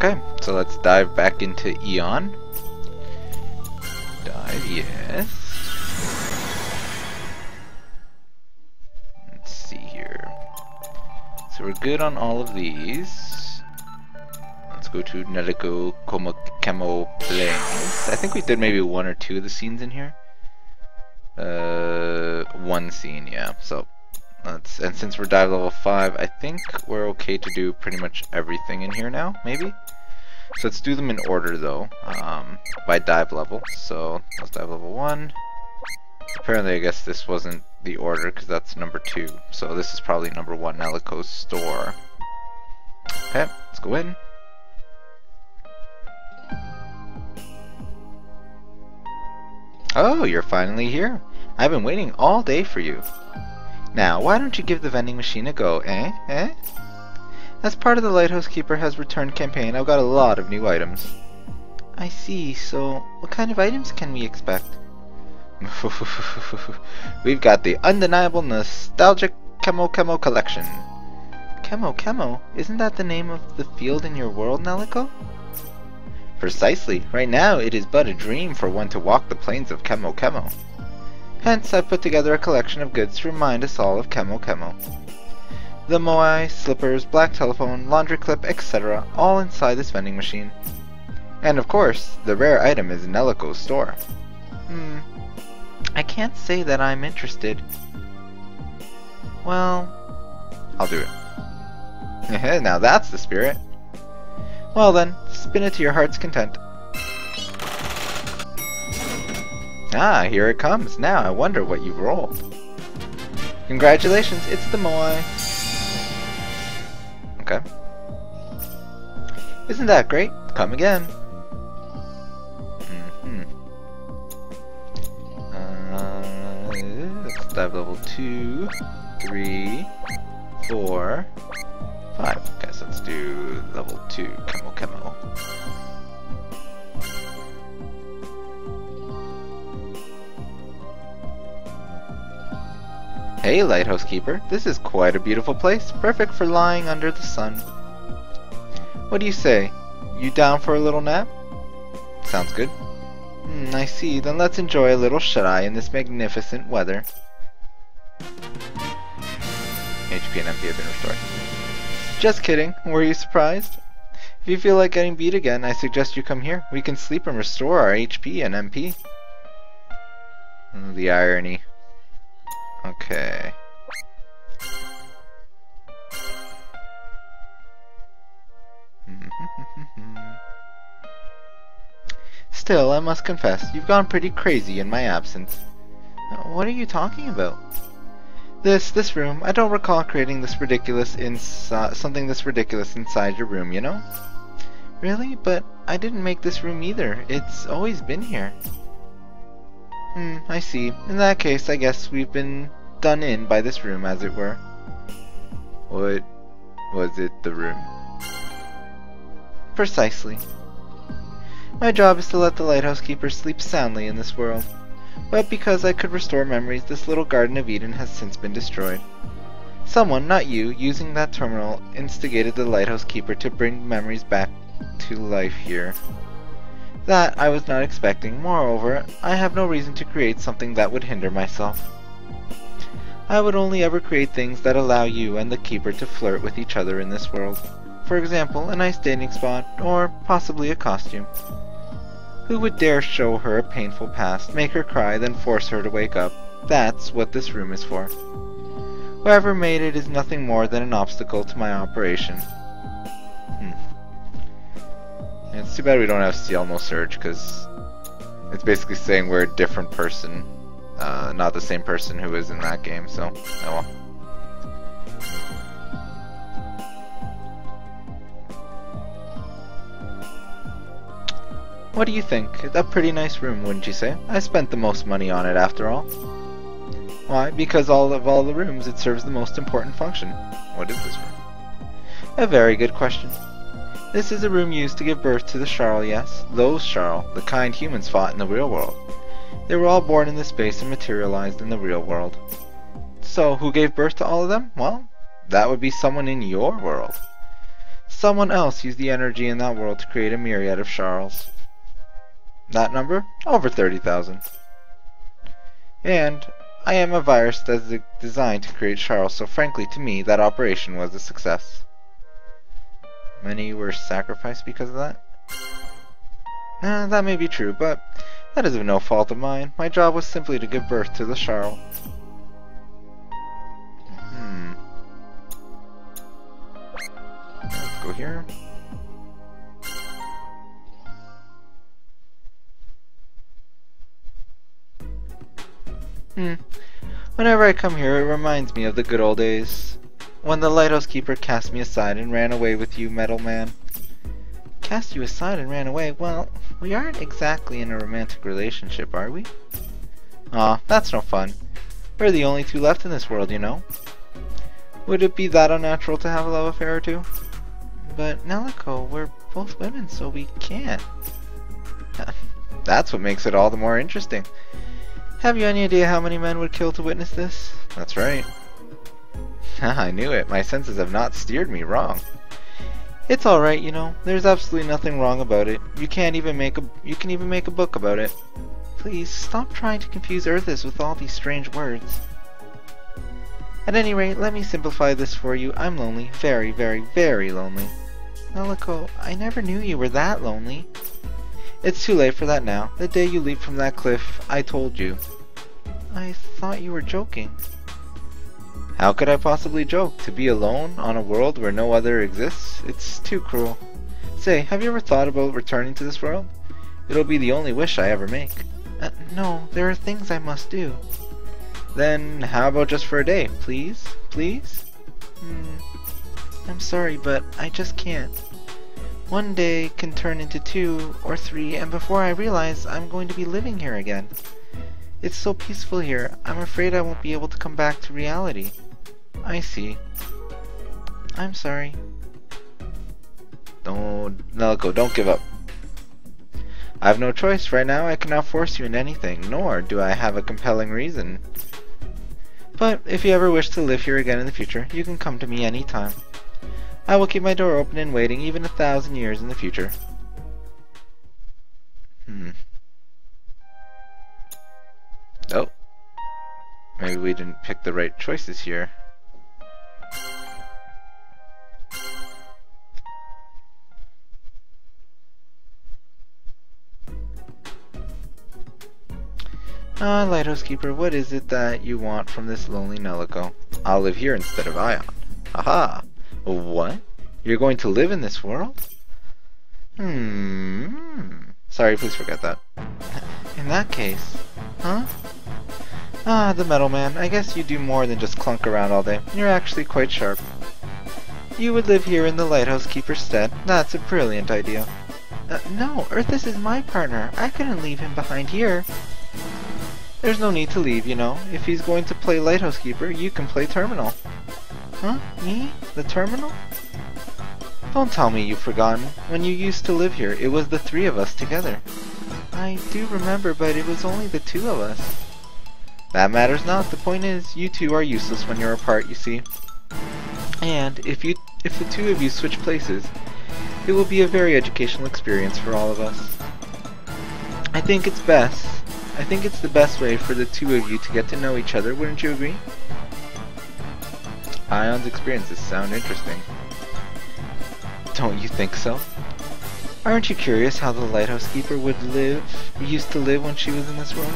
Okay, so let's dive back into Eon. Dive, yes. Let's see here. So we're good on all of these. Let's go to Nelico Chemo Plains. I think we did maybe one or two of the scenes in here. One scene, yeah. So and since we're dive level 5, I think we're okay to do pretty much everything in here now, maybe? So let's do them in order though, by dive level. So let's dive level 1. Apparently I guess this wasn't the order because that's number 2. So this is probably number 1, Nelico's store. Okay, let's go in. Oh, you're finally here. I've been waiting all day for you. Now, why don't you give the vending machine a go, eh? Eh? As part of the Lighthouse Keeper has returned campaign, I've got a lot of new items. I see, so what kind of items can we expect? We've got the undeniable nostalgic Chemo collection. Chemo? Isn't that the name of the field in your world, Nelico? Precisely. Right now, it is but a dream for one to walk the plains of Chemo. Hence, I put together a collection of goods to remind us all of Chemo. The moai, slippers, black telephone, laundry clip, etc. all inside this vending machine. And of course, the rare item is Nelico's store. I can't say that I'm interested. Well, I'll do it. Now that's the spirit. Well then, spin it to your heart's content. Ah, here it comes. Now I wonder what you've rolled. Congratulations, it's the moai. Okay. Isn't that great? Come again. Let's dive level 2, 3, 4, 5. Okay, so let's do level 2, Chemo. Hey, Lighthouse Keeper, this is quite a beautiful place, perfect for lying under the sun. What do you say? You down for a little nap? Sounds good. I see, then let's enjoy a little shut-eye in this magnificent weather. HP and MP have been restored. Just kidding, were you surprised? If you feel like getting beat again, I suggest you come here. We can sleep and restore our HP and MP. The irony. Okay. Still, I must confess, you've gone pretty crazy in my absence. What are you talking about? This room, I don't recall creating this ridiculous something this ridiculous inside your room, you know? Really? But I didn't make this room either. It's always been here. I see. In that case, I guess we've been done in by this room, as it were. What was it, the room? Precisely. My job is to let the Lighthouse Keeper sleep soundly in this world. But because I could restore memories, this little Garden of Eden has since been destroyed. Someone, not you, using that terminal, instigated the Lighthouse Keeper to bring memories back to life here. That I was not expecting. Moreover, I have no reason to create something that would hinder myself. I would only ever create things that allow you and the Keeper to flirt with each other in this world. For example, a nice dating spot, or possibly a costume. Who would dare show her a painful past, make her cry, then force her to wake up? That's what this room is for. Whoever made it is nothing more than an obstacle to my operation. It's too bad we don't have Seal Nosurge, because it's basically saying we're a different person, not the same person who is in that game, so, oh well. What do you think? A pretty nice room, wouldn't you say? I spent the most money on it, after all. Why? Because of all the rooms, it serves the most important function. What is this room? A very good question. This is a room used to give birth to the Charl, yes. Those Charl, the kind humans fought in the real world. They were all born in this space and materialized in the real world. So, who gave birth to all of them? Well, that would be someone in your world. Someone else used the energy in that world to create a myriad of Charles. That number? Over 30,000. And I am a virus that's designed to create Charles, so frankly, to me, that operation was a success. Many were sacrificed because of that? That may be true, but that is of no fault of mine. My job was simply to give birth to the Charles. Let's go here. Whenever I come here, it reminds me of the good old days. When the lighthouse keeper cast me aside and ran away with you, Metal Man. Cast you aside and ran away? Well, we aren't exactly in a romantic relationship, are we? Aw, that's no fun. We're the only two left in this world, you know. Would it be that unnatural to have a love affair or two? But, Nelico, we're both women, so we can't. That's what makes it all the more interesting. Have you any idea how many men would kill to witness this? That's right. I knew it. My senses have not steered me wrong. It's alright, you know. There's absolutely nothing wrong about it. You can even make a book about it. Please, stop trying to confuse Earthis with all these strange words. At any rate, let me simplify this for you. I'm lonely. Very, very, very lonely. Nelico, I never knew you were that lonely. It's too late for that now. The day you leaped from that cliff, I told you. I thought you were joking. How could I possibly joke? To be alone on a world where no other exists? It's too cruel. Say, have you ever thought about returning to this world? It'll be the only wish I ever make. No, there are things I must do. Then how about just for a day, please? Please? I'm sorry, but I just can't. One day can turn into 2 or 3, and before I realize, I'm going to be living here again. It's so peaceful here, I'm afraid I won't be able to come back to reality. I see. I'm sorry. Nelico, don't give up. I have no choice. Right now I cannot force you into anything, nor do I have a compelling reason. But if you ever wish to live here again in the future, you can come to me any time. I will keep my door open and waiting even 1,000 years in the future. Oh. Maybe we didn't pick the right choices here. Lighthouse Keeper, what is it that you want from this lonely Nelico? I'll live here instead of Ion. Haha! What? You're going to live in this world? Sorry, please forget that. In that case... Huh? Ah, the Metal Man. I guess you do more than just clunk around all day. You're actually quite sharp. You would live here in the Lighthouse Keeper's stead. That's a brilliant idea. No, Earthis is my partner. I couldn't leave him behind here. There's no need to leave, you know. If he's going to play Lighthouse Keeper, you can play Terminal. Huh? Me? The Terminal? Don't tell me you've forgotten. When you used to live here, it was the 3 of us together. I do remember, but it was only the 2 of us. That matters not. The point is, you 2 are useless when you're apart, you see. And if the 2 of you switch places, it will be a very educational experience for all of us. I think it's the best way for the 2 of you to get to know each other, wouldn't you agree? Ion's experiences sound interesting. Don't you think so? Aren't you curious how the Lighthouse Keeper used to live when she was in this world?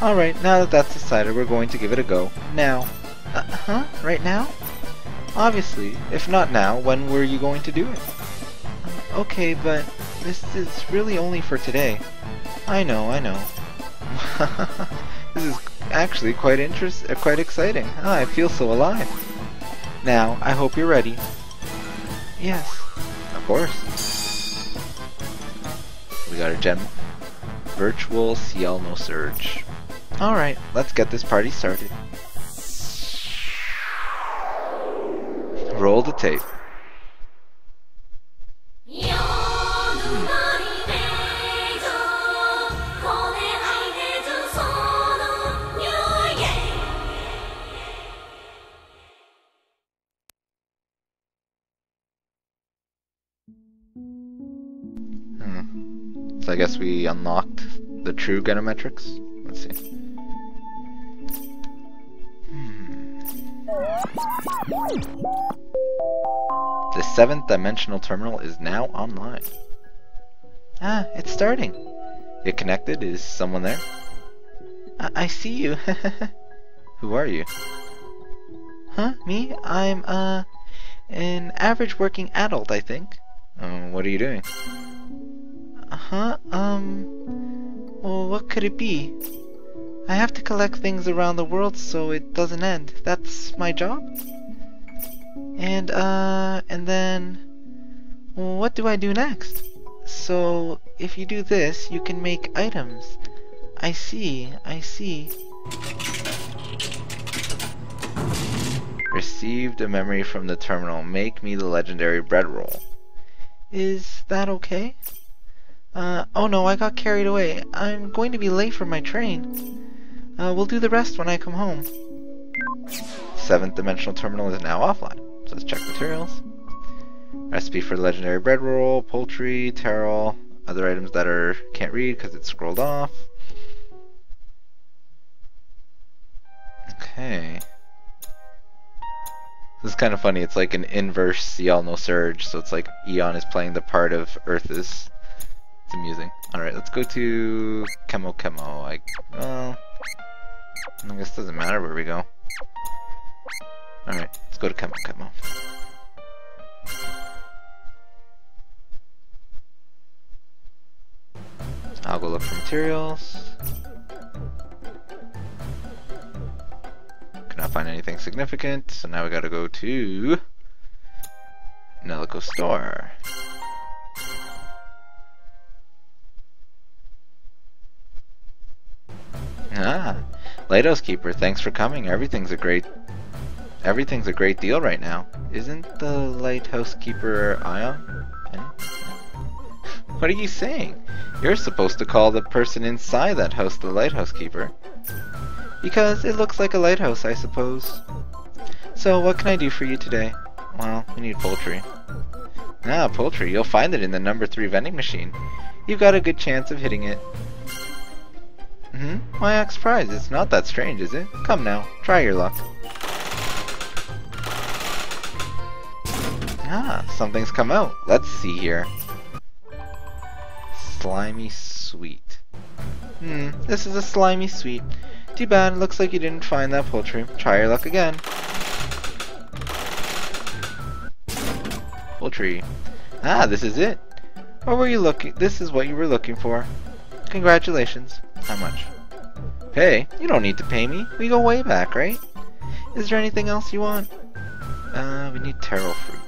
Alright, now that that's decided, we're going to give it a go. Now. Huh? Right now? Obviously. If not now, when were you going to do it? Okay, but this is really only for today. I know. This is actually quite exciting. I feel so alive. Now, I hope you're ready. Yes. Of course. We got a gem. Virtual CL Nosurge. Alright, let's get this party started. Roll the tape. So I guess we unlocked the true Genometrics. Let's see. The 7th dimensional terminal is now online. Ah, it's starting. Get connected. Is someone there? I see you. Who are you? Huh? Me? I'm, an average working adult, I think. What are you doing? Well, what could it be? I have to collect things around the world so it doesn't end. That's my job? And then, well, what do I do next? So, if you do this, you can make items. I see. Received a memory from the terminal. Make me the legendary bread roll. Is that okay? Oh no, I got carried away. I'm going to be late for my train. We'll do the rest when I come home. 7th dimensional terminal is now offline. So let's check materials. Recipe for the legendary bread roll, poultry, taro, other items that can't read because it's scrolled off. Okay. This is kind of funny. It's like an inverse Y'all Nosurge, so it's like Eon is playing the part of Earth is. It's amusing. Alright, let's go to Chemo. Well, I guess it doesn't matter where we go. Alright, let's go to Chemo. I'll go look for materials. Cannot find anything significant, so now we gotta go to Nelico store. Ah, Lighthouse Keeper, thanks for coming. Everything's a great deal right now. Isn't the Lighthouse Keeper Ion? What are you saying? You're supposed to call the person inside that house the Lighthouse Keeper. Because it looks like a lighthouse, I suppose. So, what can I do for you today? Well, we need poultry. Ah, poultry. You'll find it in the number 3 vending machine. You've got a good chance of hitting it. Why act surprised? It's not that strange, is it? Come now, try your luck. Ah, something's come out. Let's see here. Slimy sweet. This is a slimy sweet. Too bad, looks like you didn't find that poultry. Try your luck again. Poultry. Ah, this is it. Or were you looking? This is what you were looking for. Congratulations. How much? Pay? You don't need to pay me. We go way back, right? Is there anything else you want? We need taro fruit.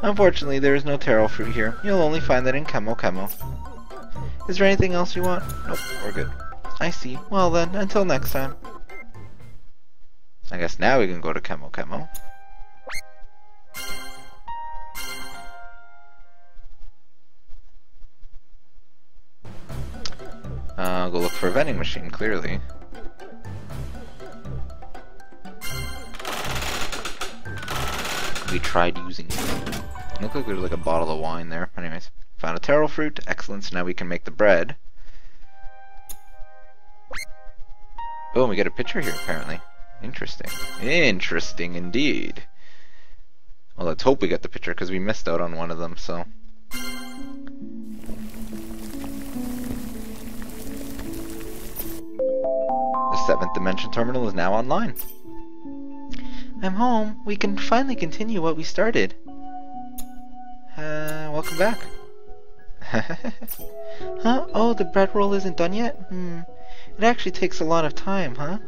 Unfortunately, there is no taro fruit here. You'll only find that in Chemo. Is there anything else you want? Nope, we're good. I see. Well then, until next time. I guess now we can go to Chemo. I'll go look for a vending machine, clearly. We tried using it. Looked like there's like a bottle of wine there. Anyways, found a taro fruit. Excellent, so now we can make the bread. Oh, and we get a picture here, apparently. Interesting. Interesting indeed. Well, let's hope we get the picture, because we missed out on one of them, so... The 7th dimension terminal is now online. I'm home. We can finally continue what we started. Welcome back. Huh? Oh, the bread roll isn't done yet? It actually takes a lot of time, huh?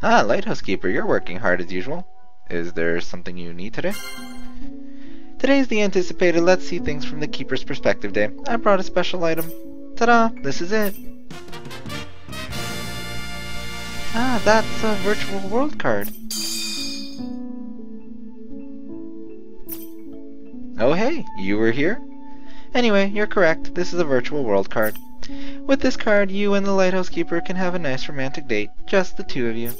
Ah, Lighthouse Keeper, you're working hard as usual. Is there something you need today? Today's the anticipated Let's See Things from the Keeper's Perspective Day. I brought a special item. Ta-da! This is it. Ah, that's a virtual world card. Oh hey, you were here? Anyway, you're correct. This is a virtual world card. With this card, you and the Lighthouse Keeper can have a nice romantic date. Just the two of you.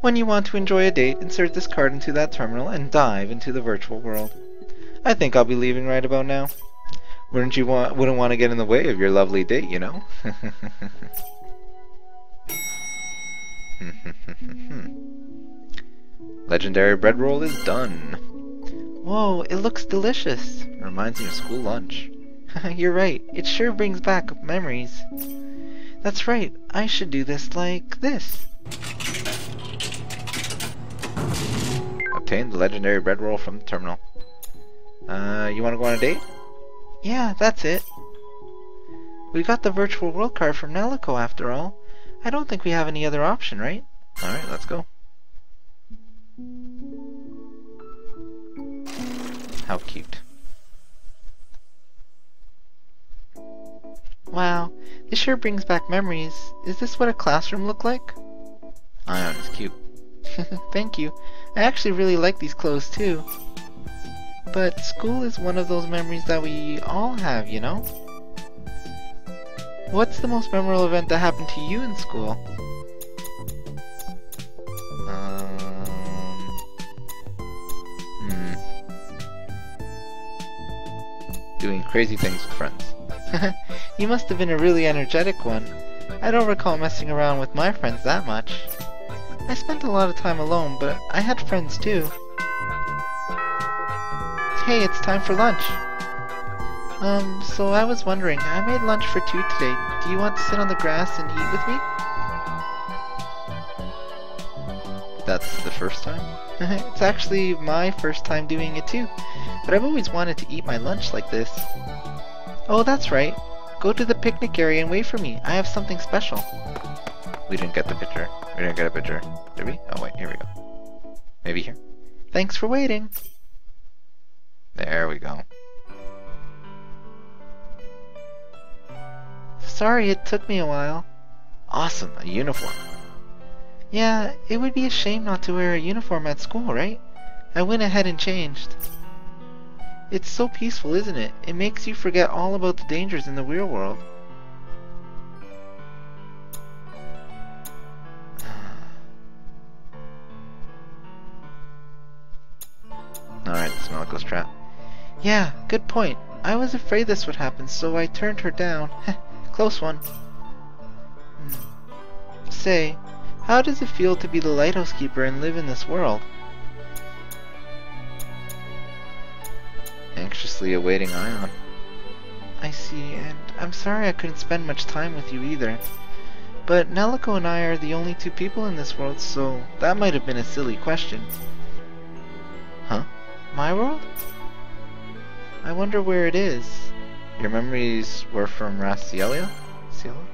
When you want to enjoy a date, insert this card into that terminal and dive into the virtual world. I think I'll be leaving right about now. Wouldn't want to get in the way of your lovely date, you know? Legendary bread roll is done. Whoa, it looks delicious. Reminds me of school lunch. You're right, it sure brings back memories. That's right, I should do this like this. Obtain the legendary bread roll from the terminal. You want to go on a date? Yeah, that's it. We got the virtual world card from Nelico after all. I don't think we have any other option, right? Alright, let's go. How cute. Wow, this sure brings back memories. Is this what a classroom looked like? Ion is cute. Thank you. I actually really like these clothes too. But school is one of those memories that we all have, you know? What's the most memorable event that happened to you in school? Doing crazy things with friends. You must have been a really energetic one. I don't recall messing around with my friends that much. I spent a lot of time alone, but I had friends too. Hey, it's time for lunch. So I was wondering, I made lunch for 2 today. Do you want to sit on the grass and eat with me? That's the first time? It's actually my first time doing it too, but I've always wanted to eat my lunch like this. Oh, that's right. Go to the picnic area and wait for me. I have something special. We didn't get the picture. We didn't get a picture. Did we? Oh wait, here we go. Maybe here. Thanks for waiting. There we go. Sorry it took me a while. Awesome, a uniform. Yeah, it would be a shame not to wear a uniform at school, right? I went ahead and changed. It's so peaceful, isn't it? It makes you forget all about the dangers in the real world. Alright, Smellico's trap. Yeah, good point. I was afraid this would happen, so I turned her down. Close one. Say, how does it feel to be the lighthouse keeper and live in this world? Anxiously awaiting Ion. I see, and I'm sorry I couldn't spend much time with you either. But Nelico and I are the only 2 people in this world, so that might have been a silly question. Huh? My world? I wonder where it is. Your memories were from Raciela? Ciela?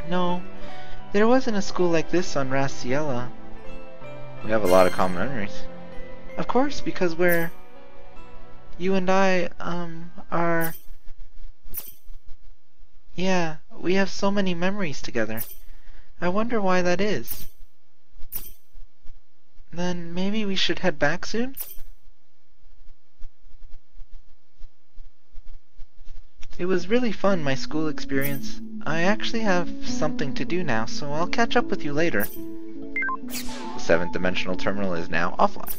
No, there wasn't a school like this on Raciela. We have a lot of common memories. Of course, because we're... You and I, are... Yeah, we have so many memories together. I wonder why that is. Then maybe we should head back soon? It was really fun, my school experience. I actually have something to do now, so I'll catch up with you later. The 7th dimensional terminal is now offline.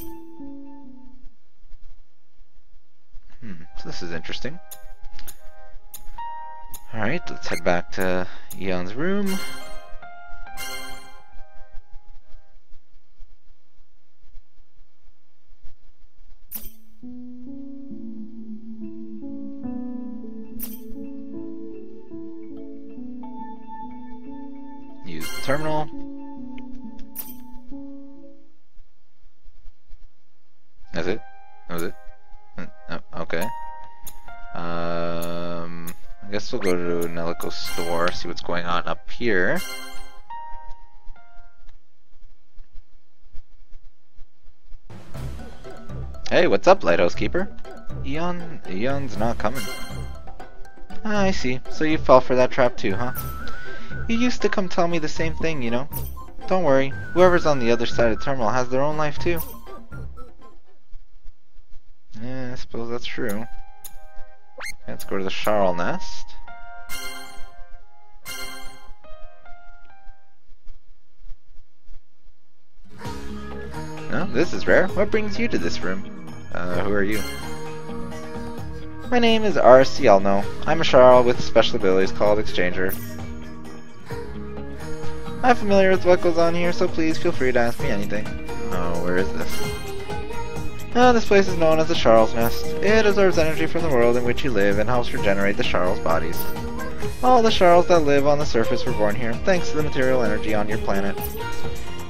So this is interesting. Alright, let's head back to Eon's room. Use the terminal. That's it? That was it? Oh, okay. I guess we'll go to Nelico's store, see what's going on up here. Hey, what's up, Lighthouse Keeper? Eon's not coming. Ah, I see. So you fell for that trap too, huh? You used to come tell me the same thing, you know? Don't worry, whoever's on the other side of the terminal has their own life too. Yeah, I suppose that's true. Let's go to the Charl Nest. No, this is rare. What brings you to this room? Who are you? My name is Arcielno. I'm a Sharl with special abilities called Exchanger. I'm familiar with what goes on here, so please feel free to ask me anything. Oh, where is this? This place is known as the Sharl's Nest. It absorbs energy from the world in which you live and helps regenerate the Sharl's bodies. All the Sharls that live on the surface were born here, thanks to the material energy on your planet.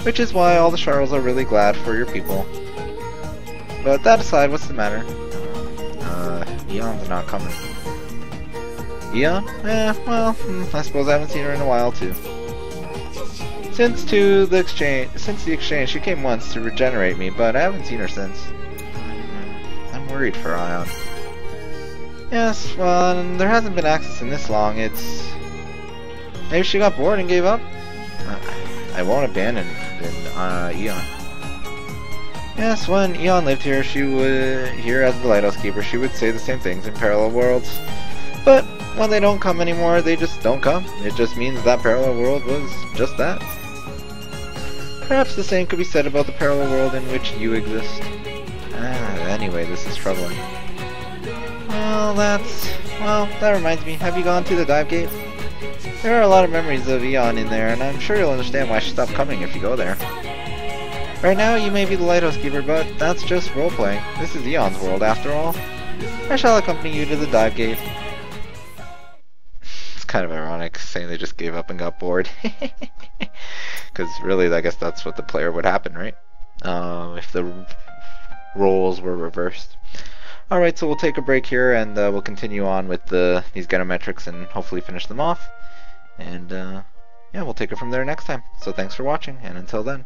Which is why all the Sharls are really glad for your people. But that aside, what's the matter? Eon's not coming. Eon? Well, I suppose I haven't seen her in a while too. Since the exchange, she came once to regenerate me, but I haven't seen her since. I'm worried for Ion. Yes, well, there hasn't been access in this long. Maybe she got bored and gave up? I won't abandon Eon. Yes, when Eon lived here, here as the Lighthouse Keeper, she would say the same things in parallel worlds. But when they don't come anymore, they just don't come. It just means that parallel world was just that. Perhaps the same could be said about the parallel world in which you exist. Anyway, this is troubling. Well, that reminds me, have you gone to the dive gate? There are a lot of memories of Eon in there, and I'm sure you'll understand why she stopped coming if you go there. Right now, you may be the Lighthouse Keeper, but that's just roleplay. This is Eon's world, after all. I shall accompany you to the dive gate. It's kind of ironic, saying they just gave up and got bored. Because really, I guess that's what the player would happen, right? If the roles were reversed. Alright, so we'll take a break here, and we'll continue on with these Genometrics and hopefully finish them off. And yeah, we'll take it from there next time. So thanks for watching, and until then.